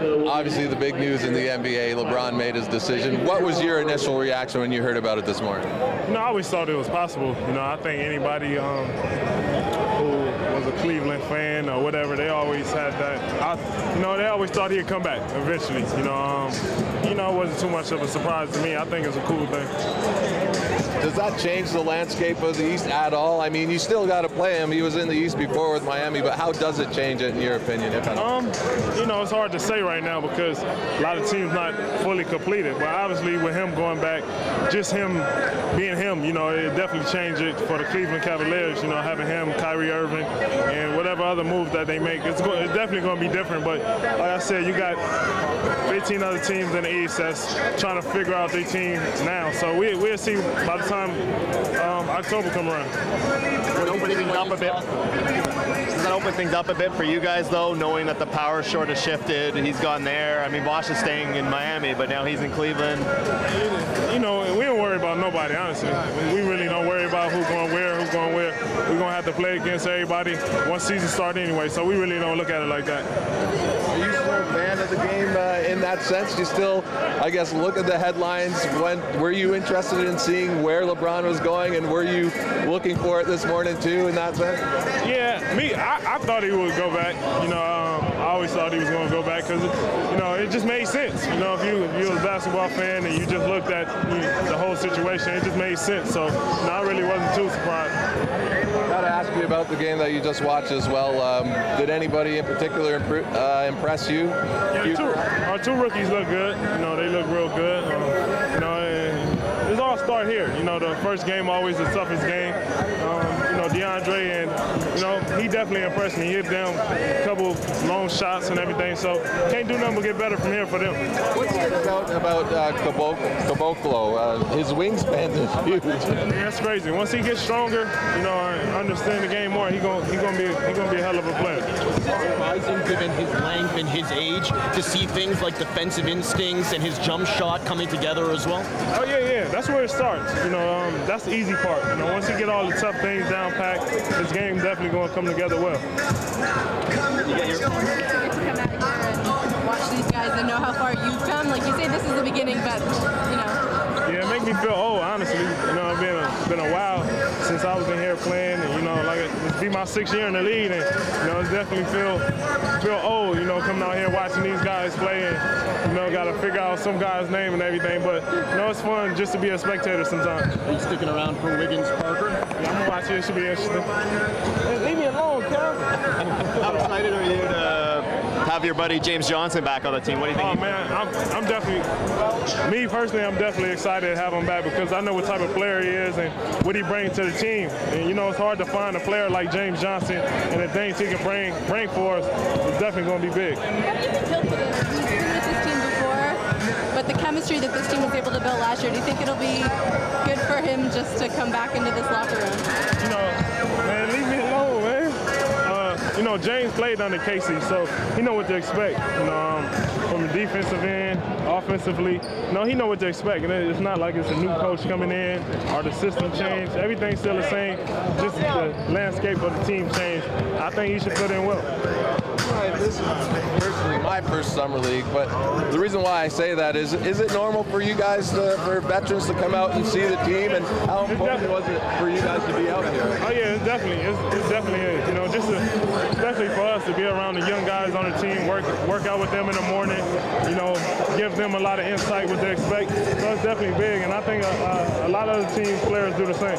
Obviously the big news in the NBA, LeBron made his decision. What was your initial reaction when you heard about it this morning? I always thought it was possible. I think anybody who was a Cleveland fan or whatever, they always had that. They always thought he'd come back eventually. It wasn't too much of a surprise to me. I think it's a cool thing. Does that change the landscape of the East at all? I mean, you still got to play him. He was in the East before with Miami, but how does it change it in your opinion, if at all? It's hard to say right now because a lot of teams not fully completed. But obviously, with him going back, just him being him, it definitely changed it for the Cleveland Cavaliers. Having him, Kyrie Irving, and whatever other moves that they make, it's definitely going to be different. But like I said, you got 15 other teams in the East that's trying to figure out their team now. So we'll see by the time October come around. Does that open things up a bit for you guys, though, knowing that the power sort of shifted? He's gone there. I mean, Bosh is staying in Miami, but now he's in Cleveland. We don't worry about nobody, honestly. We really don't worry about who's going where, We're going to have to play against everybody once season starts anyway, so we really don't look at it like that. Are you still a fan of the game in that sense? You still, I guess, look at the headlines. Were you interested in seeing where LeBron was going, and were you looking for it this morning too in that sense? Yeah, I thought he would go back. I always thought he was going to go back because, it just made sense. If you were a basketball fan and you just looked at the whole situation, it just made sense. So I really wasn't too surprised. Got to ask you about the game that you just watched as well. Did anybody in particular impress you? Yeah, our two rookies look good. They look real good. It's all start here. The first game always the toughest game. DeAndre, and he definitely impressed me. He hit down a couple long shots and everything, so can't do nothing but get better from here for them. What's it about Caboclo? His wingspan is huge. That's crazy. Once he gets stronger, and understand the game more, he gonna be a hell of a player. Surprising, given his length and his age, to see things like defensive instincts and his jump shot coming together as well. Oh yeah, that's where it starts. That's the easy part. Once he get all the tough things down pat, his game definitely going to come together well. You get to come out here and watch these guys and know how far you've come. Like you say, this is the beginning, but Yeah, it makes me feel old, honestly. It's been a while since I was in here playing, and it's be my 6th year in the league, and it's definitely feel old. Coming out here watching these guys play, and got to figure out some guy's name and everything. But it's fun just to be a spectator sometimes. Are you sticking around for Wiggins Parker? Yeah, I'm gonna watch it. It should be interesting. Hey, leave me alone, Cal. How excited are you to have your buddy James Johnson back on the team? What do you think? Oh man, I'm definitely, me personally, I'm definitely excited to have him back because I know what type of player he is and what he brings to the team. And it's hard to find a player like James Johnson, and the things he can bring for us is definitely going to be big. he's been with this team before, but the chemistry that this team was able to build last year, do you think it'll be good for him just to come back into this locker room? Man, leave me alone, man. James played under Casey, so he know what to expect. From the defensive end, offensively, he know what to expect. And it's not like it's a new coach coming in or the system changed. Everything's still the same. Just the landscape of the team changed. I think he should fit in well. This is personally my first summer league, but the reason why I say that is it normal for you guys, for veterans to come out and see the team, and how important was it for you guys to be out here? Oh yeah, it definitely is. Especially for us to be around the young guys on the team, work out with them in the morning, give them a lot of insight what they expect. So it's definitely big, and I think a lot of the team players do the same.